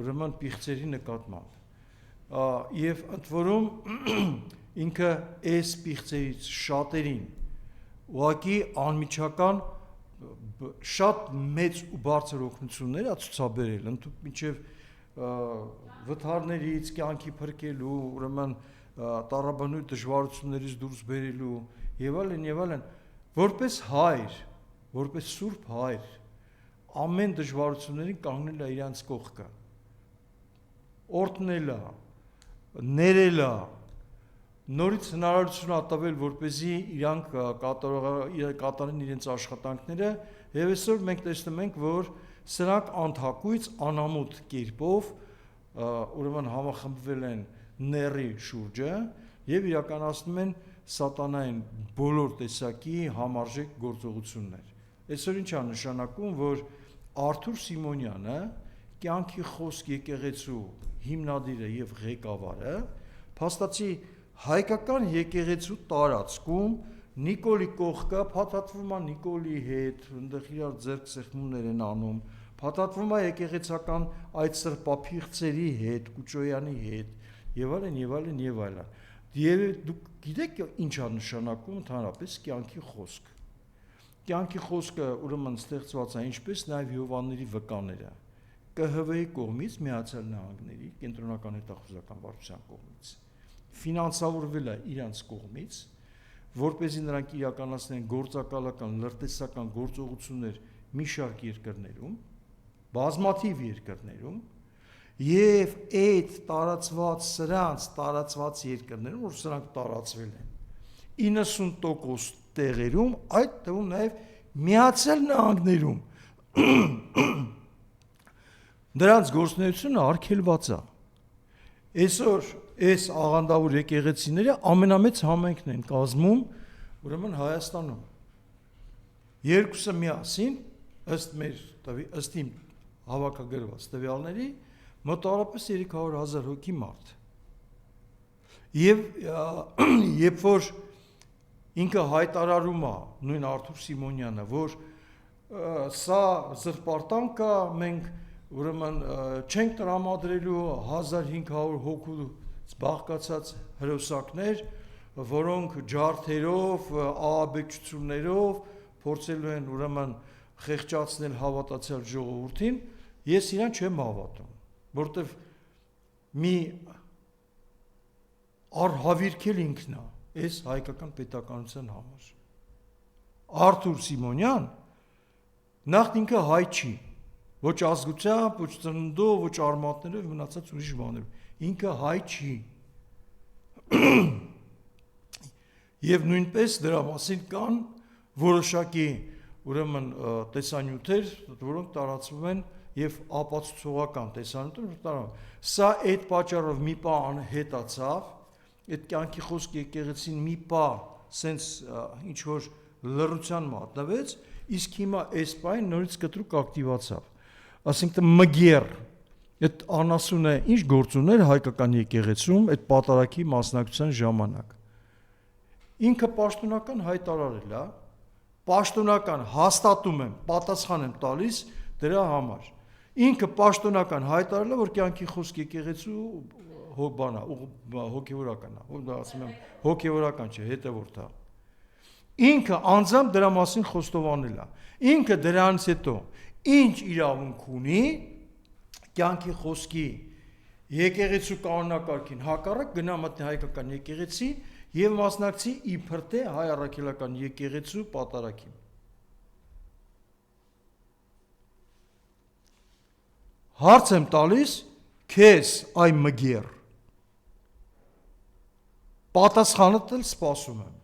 ուրեմն պիղծերի նկատմամբ եւ ընդ որում ինքը այս պիղծերից շատերին ուղղակի անմիջական շատ մեծ ու բարձր օգնություններ է ցուցաբերել մինչև վթարներից կյանքի փրկելու ուրեմն տառաբանույթ դժվարություններից դուրս բերելու եւ այլն որպես հայր որպես սուրբ հայր ամեն դժվարություններին կանգնել է իրանց կողքը օրհնել է ներել է նորից հնարավորություն ատավել որպեսզի իրանք կատարեն իրենց աշխատանքները եւ այսօր մենք տեսնում ենք որ սրանք անթակույց անամոթ կերպով ուրեմն համախմբվել են ների շուրջը եւ իրականացնում են սատանային բոլոր տեսակի համարժեք գործողություններ այսօր ինչ է նշանակում որ Արթուր Սիմոնյանը կյանքի խոսք եկեղեցու հիմնադիրը եւ ղեկավարը փաստացի հայկական եկեղեցու տարածքում Նիկոլի կողքը փաթաթվում է Նիկոլի հետ, այնտեղ իրար ձեռք սեղմումներ են անում, փաթաթվում է եկեղեցական այդ սրբափիղծերի հետ, Կուճոյանի հետ, եւ այլն եւ այլն եւ այլն։ Եվ դուք գիտեք ինչ է նշանակում ընդհանրապես կյանքի խոսք։ Կյանքի խոսքը ուրեմն ստեղծված է ինչպես նաեւ Հովանների վկաները ԿՀՎ-ի կողմից Միացյալ Նահանգների կենտրոնական հետախուզական վարչության կողմից ֆինանսավորվել է իրանց կողմից, որպեսզի նրանք իրականացնեն գործակալական, լրտեսական գործողություններ մի շարք երկրներում, բազմաթիվ երկրներում, եւ այդ տարածված երկրներում, որ սրանք տարածվել են 90% տեղերում, այդ թվում նաեւ Միացյալ Նահանգներում դրանց գործունեությունը արգելված է։ Այսօր այս աղանդավոր եկեղեցիները ամենամեծ համայնքն են կազմում ուրեմն Հայաստանում։ Երկուսը միասին ըստ իմ հավաքագրված տվյալների մոտավորապես 300,000 հոգի մարդ։ Եվ երբ որ ինքը հայտարարում է նույն Արթուր Սիմոնյանը, որ սա զրպարտանք է, մենք ուրեմն չենք տրամադրելու 1500 հոգու բաղկացած հրոսակներ, որոնք ջարդերով, ահաբեկչություններով փորձելու են ուրեմն խեղճացնել հավատացյալ ժողովրդին, ես իրան չեմ հավատում, որտեվ մի արհավիրքել ինքն է այս հայկական պետականության համար։ Արթուր Սիմոնյան նախ ինքը հայ չի, ոչ ազգությամբ, ոչ ծննդով, ոչ արմատներով, մնացած ուրիշ բաներով, ինքը հայ չի։ Եվ նույնպես դրա մասին կան որոշակի ուրեմն տեսանյութեր, որոնք տարածվում են եւ ապացուցողական տեսանյութեր, սա այդ պատճառով մի պահ անհետացավ, այդ կյանքի խոսք եկեղեցին մի պահ սենց ինչ որ լռության մատնվեց, իսկ հիմա այս պահին նորից կտրուկ ակտիվացավ։ Այսինքն մգեր այդ անասունը ինչ գործ ուներ հայկական եկեղեցում այդ պատարագի մասնակցության ժամանակ։ Ինքը պաշտոնական հայտարարել է, պաշտոնական հաստատում եմ, պատասխան եմ տալիս դրա համար։ Ինքը պաշտոնական հայտարարել է, որ կյանքի խոսք եկեղեցու բանա, հոգևորական է, ասում եմ, հոգևորական չէ, հետևորդ է։ Ինքը անձամբ դրա մասին խոստովանել է։ Ինքը դրանից հետո ինչ իրավունք ունի կյանքի խոսքի եկեղեցու կանոնակարգին հակառակ գնա մտնի հայկական եկեղեցի եւ մասնակցի իբր թե հայ առաքելական եկեղեցու պատարագին։ Հարց եմ տալիս քեզ այ մգեր պատասխանդ էլ սպասում եմ։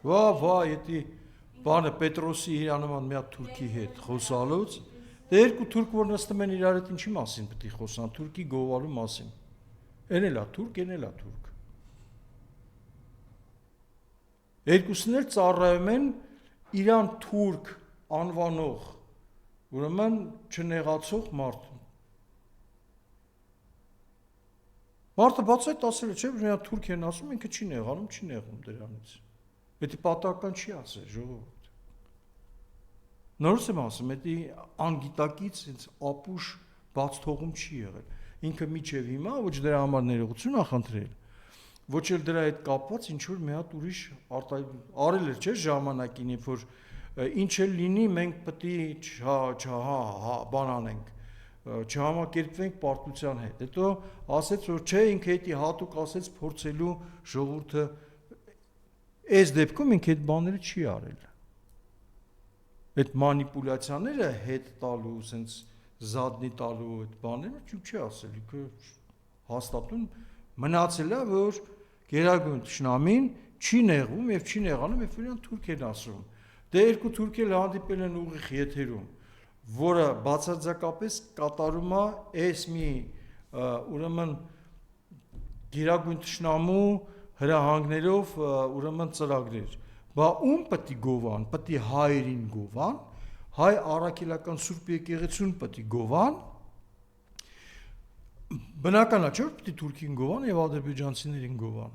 Վա, եթե բանը Պետրոսի իրանման մի հատ թուրքի հետ խոսալուց, դե երկու թուրք որ նստում են իրար հետ ինչի մասին պետք է խոսան, թուրքի գովալու մասին։ Էն էլ է թուրք, էն էլ է թուրք։ Երկուսն էլ ծառայում են իրան թուրք անվանող, ուրեմն չնեղացող մարդուն։ Մարդը բացայտ ասել է, չէ՞ որ նա թուրք են ասում, ինքը չի նեղանում, չի նեղում դրանից։ Դա պատահական չի ասել ժողովուրդ։ Նորից եմ ասում, դա անգիտակից ինձ ապուշ բաց թողում չի եղել։ Ինքը միջև հիմա ոչ դրա համար ներողություն ա խնդրել, ոչ էլ դրա հետ կապված ինչ որ մի հատ ուրիշ արել էր, չէ՞ ժամանակին, երբ որ ինչ էլ լինի, մենք պետք է բան անենք, չհամակերպվենք պարտության հետ։ Հետո ասեց, որ չէ, ինքը դա հատուկ ասեց փորձելու ժողովուրդը այս դեպքում ինքը այդ բաները չի արել։ Այդ մանիպուլյացիաները հետ տալու, sense զատնի տալու այդ բաները չի ասել, ինքը հաստատուն մնացել է, որ Գերագույն Թշնամին չի նեղում եւ չի նեղանում, երբ որ թուրք են ասում։ Դե երկու թուրք էլ հանդիպել են ուղիղ եթերում, որը բացարձակապես կատարում է այս մի ուրեմն Գերագույն Թշնամու հրահանգներով ուրեմն ծրագրեր։ բա ում պետք է գովան, պետք է հայերին գովան, հայ առաքելական Սուրբ եկեղեցուն պետք է գովան, բնական է, չէ՞ պետք է թուրքին գովան եւ ադրբեջանցիներին գովան։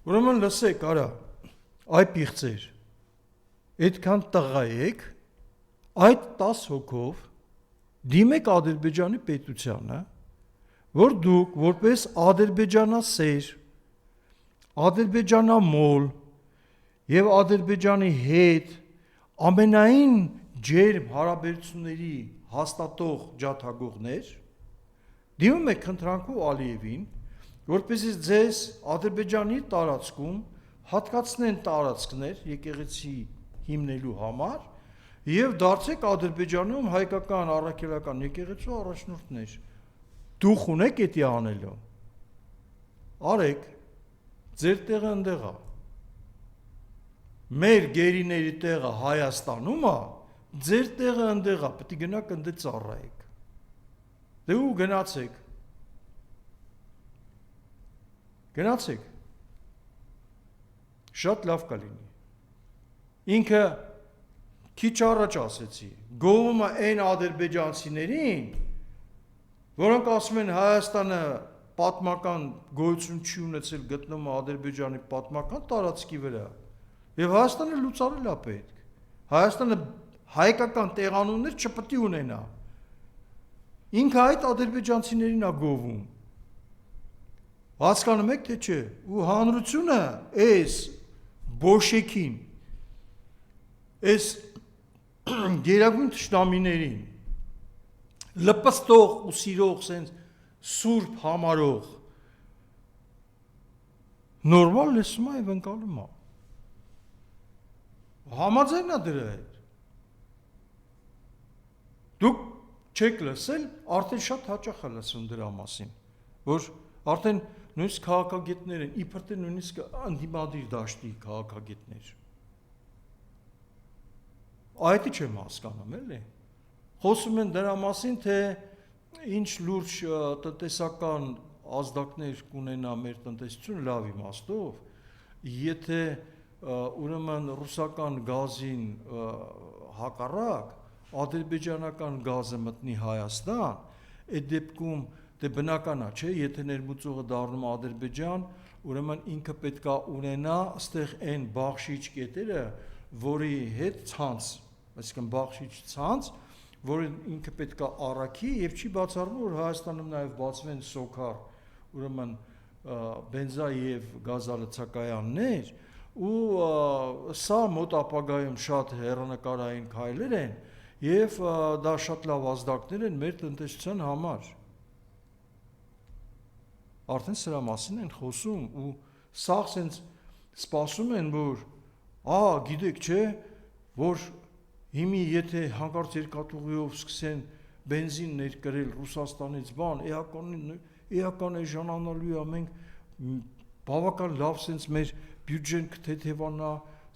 Ուրեմն լսեք, արա, այ պիղծեր, այդքան տղա եք, այդ 10 հոգով դիմեք Ադրբեջանի պետությանը, որ դուք որպես ադրբեջանասեր, ադրբեջանամոլ եւ Ադրբեջանի հետ ամենայն ջերմ հարաբերությունների հաստատող ջաթագողներ դիմում եք խնդրանքով Ալիևին, որպեսզի ձեզ Ադրբեջանի տարածքում հատկացնեն տարածքներ եկեղեցի հիմնելու համար եւ դարձեք Ադրբեջանում հայկական առաքելական եկեղեցու առաջնորդներ։ Դուք ունեք էդի անելու։ Արեք, ձեր տեղը ընդեղ է։ Մեր գերիների տեղը Հայաստանում է, ձեր տեղը ընդեղ է, պետք է գնաք ընդ ծառայեք։ Դե ու գնացեք։ Գնացեք։ Շատ լավ կլինի։ Ինքը քիչ առաջ ասեցի, գովում է այն ադրբեջանցիներին, որոնք ասում են Հայաստանը պատմական գոյություն չի ունեցել, գտնվում է Ադրբեջանի պատմական տարածքի վրա, եւ Հայաստանը լուծարել է պետք։ Հայաստանը հայկական տեղանուններ չպետք է ունենա։ Ինքը այդ ադրբեջանցիներին է գովում։ Հասկանում եք թե չէ։ Ու հանրությունը այս բոշեկին, այս գերագույն թշնամիներին լպստող ու սիրող սենց սուրբ համարող նորմալ լսում է եւ ընկալում է։ Համաձայն է դրա հետ։ Դուք չեք լսել, արդեն շատ հաճախ է լսում դրա մասին, որ արդեն նույնիսկ քաղաքագետներ են, իբր թե նույնիսկ ընդդիմադիր դաշտի քաղաքագետներ։ Այդ չեմ հասկանում, էլի։ Խոսում են դրա մասին, թե ինչ լուրջ տնտեսական ազդակներ կունենա մեր տնտեսությունը լավ իմաստով, եթե ուրեմն ռուսական գազին հակառակ ադրբեջանական գազը մտնի Հայաստան, այդ դեպքում դե բնական է, չէ, եթե ներմուծողը դառնում է Ադրբեջան, ուրեմն ինքը պետք է ունենա այստեղ այն բախշիչ կետերը, որի հետ ցանց, այսինքն բախշիչ ցանց, որը ինքը պետք է առաքի եւ չի բացառվում, որ Հայաստանում նաեւ բացվեն սոքար, ուրեմն բենզա եւ գազալցակայաններ, ու սա մոտ ապագայում շատ հեռանկարային քայլեր են եւ դա շատ լավ ազդակներ են մեր տնտեսության համար։ Արդեն սրա մասին են խոսում ու սա սենց սպասում են, որ գիտեք չէ, որ հիմի եթե հանկարծ երկաթուղիով սկսեն բենզին ներկրել Ռուսաստանից բան, էական էժանանալու է, մենք բավական լավ սենց մեր բյուջեն կթեթևանա,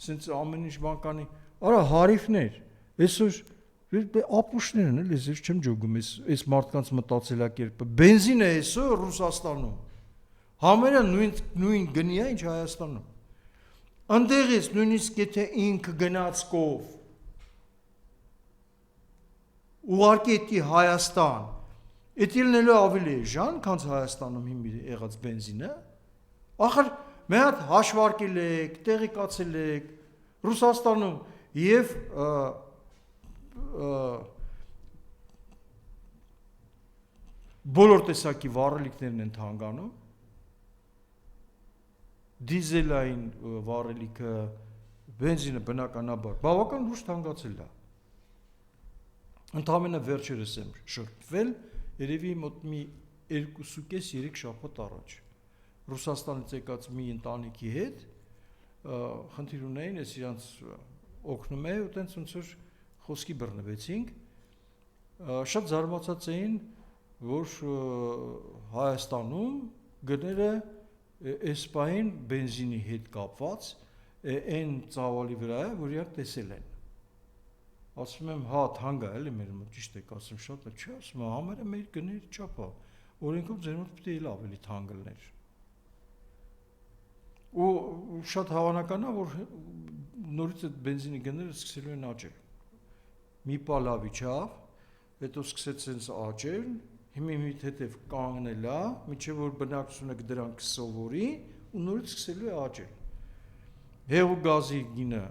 սենց ամեն ինչ բան կանի, արա հարիվներ, այսօր ապուշներ են, էլի, ես չեմ ջոգում, այս մարդկանց մտածելակերպը, բենզին է այսօր Ռուսաստանում, համերը նույն գնի է, ինչ Հայաստանում, ընդեղից նույնիսկ եթե ինքը գնացքով, ուղարկի էտի Հայաստան, էտի լնելու ավելի էժան, քանց Հայաստանում հիմի եղած բենզինը, ախր մի հատ հաշվարկել եք, տեղեկացել եք, Ռուսաստանում եւ բոլոր տեսակի վառելիքներն են թանկանում, դիզելային վառելիքը, բենզինը բնականաբար, բավական լուրջ թանկացել է։ Ընդամենը վերջերս եմ շրջվել, երևի մոտ մի 2.5-3 շաբաթ առաջ։ Ռուսաստանից եկած մի ընտանիքի հետ խնդիր ունեին, ես իրանց օգնում էի, ու տենց ոնց որ խոսքի բռնվեցինք, շատ զարմացած էին, որ Հայաստանում գները այս պահին բենզինի հետ կապված այն ծավալի վրա է, որ իրանք տեսել են։ Ասում եմ, թանկ է, էլի մեր մոտ ճիշտ եք ասում, շատ է, չէ, ասում եմ, համարը մեր գների չափ է, օրենքով ձեր մոտ պետք է ավելի թանկ լիներ։ ու շատ հավանական է, որ նորից այդ բենզինի գները սկսելու են աճել։ Մի պա լավ իջավ, հետո սկսեց sense աճել, հիմա հետև կանգնել է, մինչև որ բնակչությունը դրան կսովորի ու նորից սկսելու է աճել։ Հեղուկ գազի գինը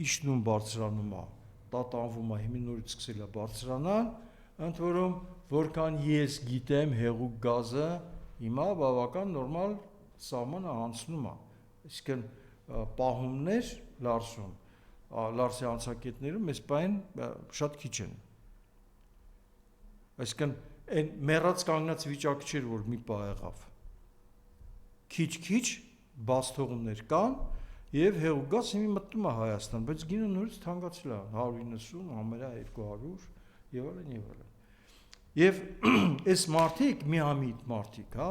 իջնում բարձրանում է, տատանվում է, հիմա նորից սկսել է բարձրանալ, ընդ որում որքան ես գիտեմ հեղուկ գազը հիմա բավական նորմալ սահմանը անցնում է, այսինքն պահումներ Լարսում, Լարսի անցակետներում այս բան շատ քիչ են։ Այսինքն այն մեռած կանգնած վիճակը չէր, որ մի պահ եղավ։ Քիչ բաց թողումներ կան եւ հեղուկ գազ հիմա մտնում է Հայաստան, բայց գինը նորից թանկացել է 190, համարյա 200 եւ այլն եւ այլն։ Եվ այս մարդիկ միամիտ մարդիկ, հա,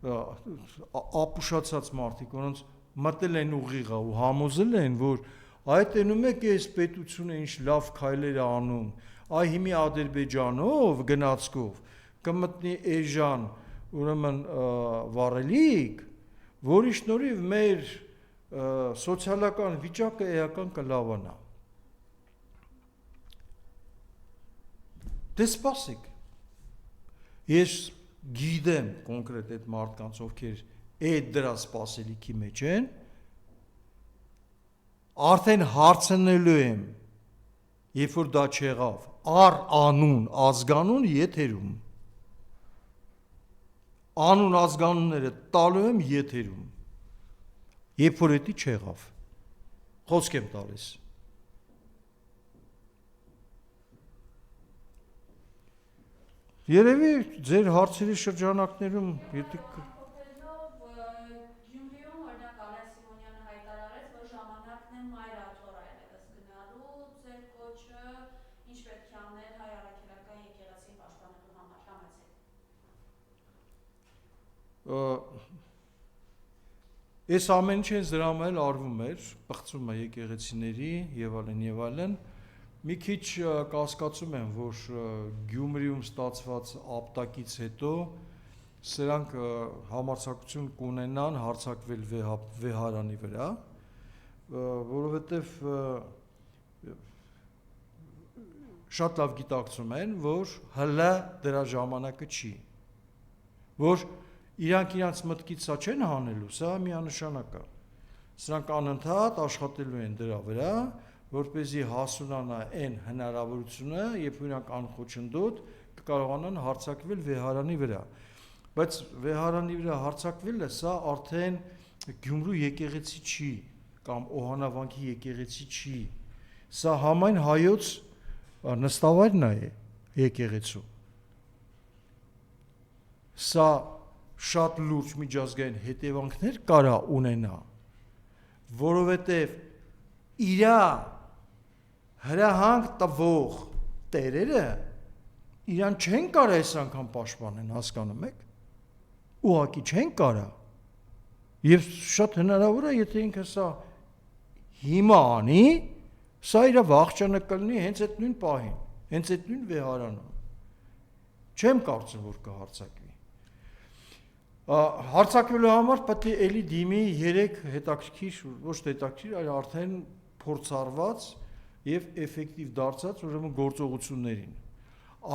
ապուշացած մարդիկ, որոնց մտել են ուղիղը ու համոզել են, որ այդ տենում եք այս պետությունը ինչ լավ քայլեր է անում, այ հիմի Ադրբեջանով գնացքով կմտնի էժան, ուրեմն վառելիք, որի շնորհիվ մեր սոցիալական վիճակը էական կլավանա։ Դե սպասեք։ Ես գիտեմ կոնկրետ այդ մարդկանց, ովքեր այդ դրա սպասելիքի մեջ են, արդեն հարցնելու եմ, երբ որ դա չեղավ, անուն ազգանուն եթերում, անուն ազգանունները տալու եմ եթերում, երբ որ էդի չեղավ, խոսք եմ տալիս։ Երևի ձեր հարցերի շրջանակներում եթե Գյումրիում օրինակ Ալեն Սիմոնյանը հայտարարեց, որ ժամանակն է մայրաթոր այլևս գնալու, ձեր կոչը ինչ պետք է անել հայ առաքելական եկեղեցին պաշտպանելու համար, համեցեք։ Այս ամեն ինչը դրամ էլ արվում էր, պղծում է եկեղեցիների եւ այլն, մի քիչ կասկածում եմ, որ Գյումրիում ստացված ապտակից հետո սրանք համարձակություն կունենան հարձակվել վեհարանի վրա, որովհետև շատ լավ գիտակցում են, որ հլը դրա ժամանակը չի, որ իրանք մտքից սա չեն հանելու, սա միանշանակ է, սրանք անընդհատ աշխատելու են դրա վրա, որպեսզի հասունանա այն հնարավորությունը, երբ իրանք անխոչնդոտ կկարողանան հարձակվել վեհարանի վրա, բայց վեհարանի վրա հարձակվելը սա արդեն Գյումրու եկեղեցի չի, կամ Օհանավանքի եկեղեցի չի, սա համայն հայոց նստավայրն է եկեղեցու, սա շատ լուրջ միջազգային հետևանքներ կարա ունենա, որովհետև իրա հրահանգ տվող տերերը իրան չեն կարա այս անգամ պաշտպանեն, հասկանում եք, ուղղակի չեն կարա եւ շատ հնարավոր է, եթե ինքը սա հիմա անի, սա իր վախճանը կլինի հենց այդ նույն պահին, հենց այդ նույն վեհարանում, չեմ կարծում, որ կհարձակվի, հարձակվելու համար պետք է էլի դիմի 3 հետաքրքիր, ոչ թե հետաքրքիր, այլ արդեն փորձառված եւ էֆեկտիվ դարձած ուրեմն գործողություններին։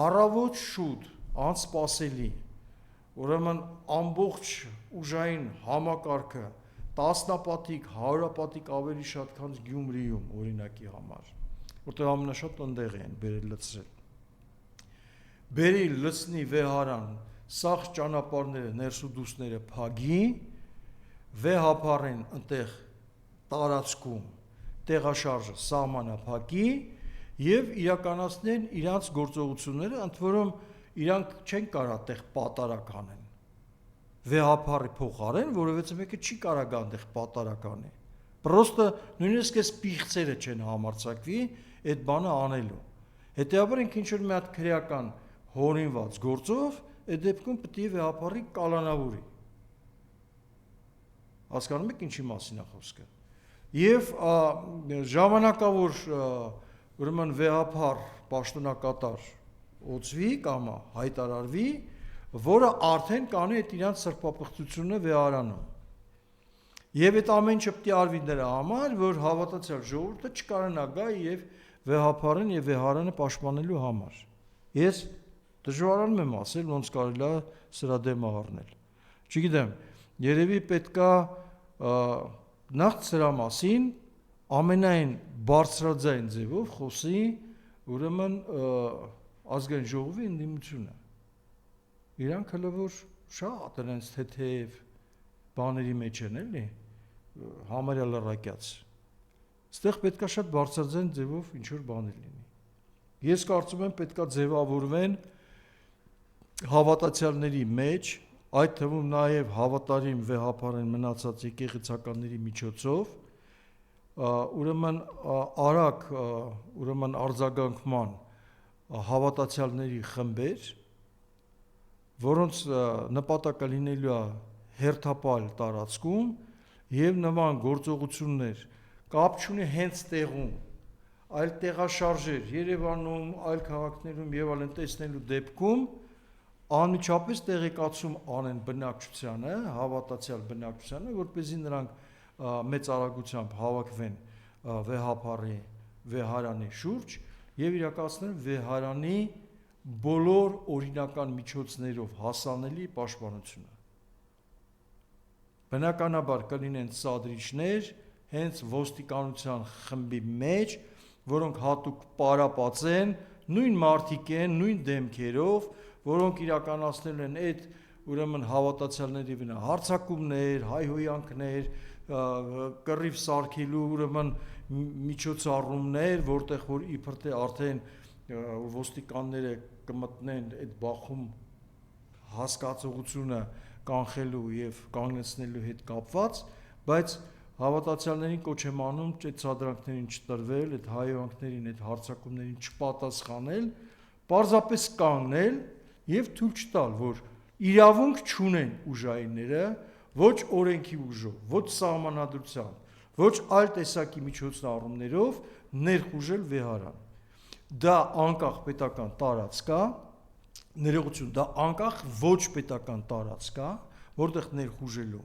Առավոտ շուտ, անսպասելի, ուրեմն ամբողջ ուժային համակարգը տասնապատիկ, հարյուրապատիկ ավելի շատ քան Գյումրիում օրինակի համար, որտեղ ամենաշատ ընդեղ են բերել լցրել։ Բերի լցնի վեհարան, սաղ ճանապարհները, ներսուդուսները փագի, վեհապարեն ընտեղ տարածքում տեղաշարժը սահմանափակի եւ իրականացնեն իրանց գործողությունները, ընդ որում իրանք չեն կարող այդտեղ պատարակ անեն։ Վեհապարի փոխարեն, որովհետեւ մեկը չի կարող այդտեղ պատարակ անի։ Պրոստը նույնիսկ այս պիղծերը չեն համարձակվի այդ բանը անելու։ Հետեւաբար ինքը ինչ որ մի հատ քրեական հորինված գործով այդ դեպքում պետք է վեհապարի կալանավորի։ Հասկանում եք ինչի մասին է խոսքը։ Եվ ժամանակավոր ուրեմն վեհապար պաշտոնակատար օծվի կամ հայտարարվի, որը արդեն կանի այդ իրանց սրբապղծությունը վեհարանում։ Եվ այդ ամեն ինչը պետք է արվի նրա համար, որ հավատացյալ ժողովուրդը չկարանա գա եւ վեհապարեն եւ վեհարանը պաշտպանելու համար։ Ես դժվարանում եմ ասել, ոնց կարելի է սրա դեմ առնել։ Չգիտեմ, երևի պետքա նախ սրա մասին ամենայն բարձրաձայն ձևով խոսի ուրեմն ազգային ժողովի ընդդիմությունը։ Իրանք հələ որ շատ այնց թեթև բաների մեջ են, էլի, համարյա լրակյաց։ Ստեղ պետքա շատ բարձրաձայն ձևով ինչ-որ բաներ լինի։ Ես կարծում եմ պետքա ձևավորվեն հավատացյալների մեջ, այդ թվում նաև հավատարիմ վեհապարեն մնացած եկեղեցականների միջոցով, ուրեմն արագ ուրեմն արձագանքման հավատացյալների խմբեր, որոնց նպատակը լինելու է հերթապալ տարածքում եւ նման գործողություններ կապ չունի հենց տեղում, այլ տեղաշարժեր Երևանում, այլ քաղաքներում եւ այլն տեսնելու դեպքում անմիջապես տեղեկացում անեն բնակչությանը, հավատացյալ բնակչությանը, որպեսզի նրանք մեծ արագությամբ հավաքվեն վեհապարի վեհարանի շուրջ եւ իրականացնեն վեհարանի բոլոր օրինական միջոցներով հասանելի պաշտպանությունը։ Բնականաբար կլինեն սադրիչներ հենց ոստիկանության խմբի մեջ, որոնք հատուկ պարապած են, նույն մարդիկ են, նույն դեմքերով, որոնք իրականացնել են այդ ուրեմն հավատացյալների վրա հարձակումներ, հայհոյանքներ, կռիվ սարքելու ուրեմն միջոցառումներ, որտեղ որ իբր թե արդեն ոստիկանները կմտնեն այդ բախում հասկացողությունը կանխելու եւ կանգնեցնելու հետ կապված, բայց հավատացյալներին կոչ եմ անում այդ ցածրանքներին չտրվել, այդ հայհոյանքներին, այդ հարձակումներին չպատասխանել, պարզապես կանգնել եւ թույլ չտալ, որ իրավունք չունեն ուժայինները ոչ օրենքի ուժով, ոչ սահմանադրությամբ, ոչ այլ տեսակի միջոցառումներով ներխուժել վեհարան։ Դա անկախ պետական տարածք է, ներողություն, դա անկախ ոչ պետական տարածք է, որտեղ ներխուժելու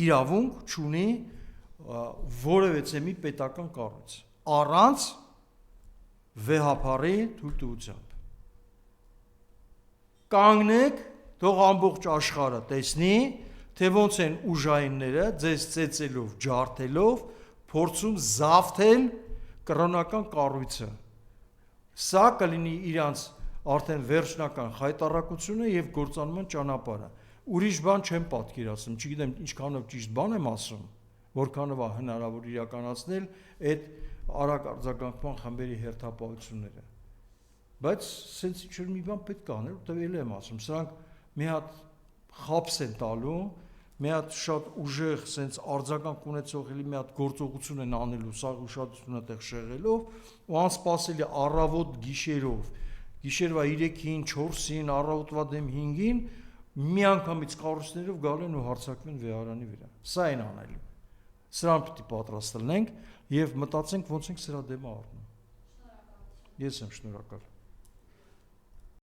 իրավունք չունի որևէ մի պետական կառույց, առանց վեհապարի թույլտվությամբ։ Կանգնեք, թող ամբողջ աշխարհը տեսնի, թե ոնց են ուժայինները ձեզ ծեծելով, ջարդելով, փորձում զավթել կրոնական կառույցը։ Սա կլինի իրանց արդեն վերջնական խայտառակությունը եւ գործանման ճանապարհը։ Ուրիշ բան չեմ պատկերացնում, չգիտեմ ինչքանով ճիշտ բան եմ ասում, որքանով է հնարավոր իրականացնել այդ արագ արձագանքման խմբերի հերթապահությունները։ Բայց սենց ինչ-որ մի բան պետք է անել, որտեղ էլ եմ ասում, սրանք մի հատ խաբս են տալու, մի հատ շատ ուժեղ սենց արձագանք ունեցող էլի մի հատ գործողություն են անելու, սաղ ուշադրությունը տեղ շեղելով, ու անսպասելի առավոտ գիշերով, գիշերվա 3-ին, 4-ին, առավոտվա դեմ 5-ին միանգամից կառույցներով գալ են ու հարձակվեն վեհարանի վրա։ Սա են անելու։ Սրան պիտի պատրաստ լինենք եւ մտածենք ոնց ենք սրա դեմ առնում։ Ես եմ շնորհակալ։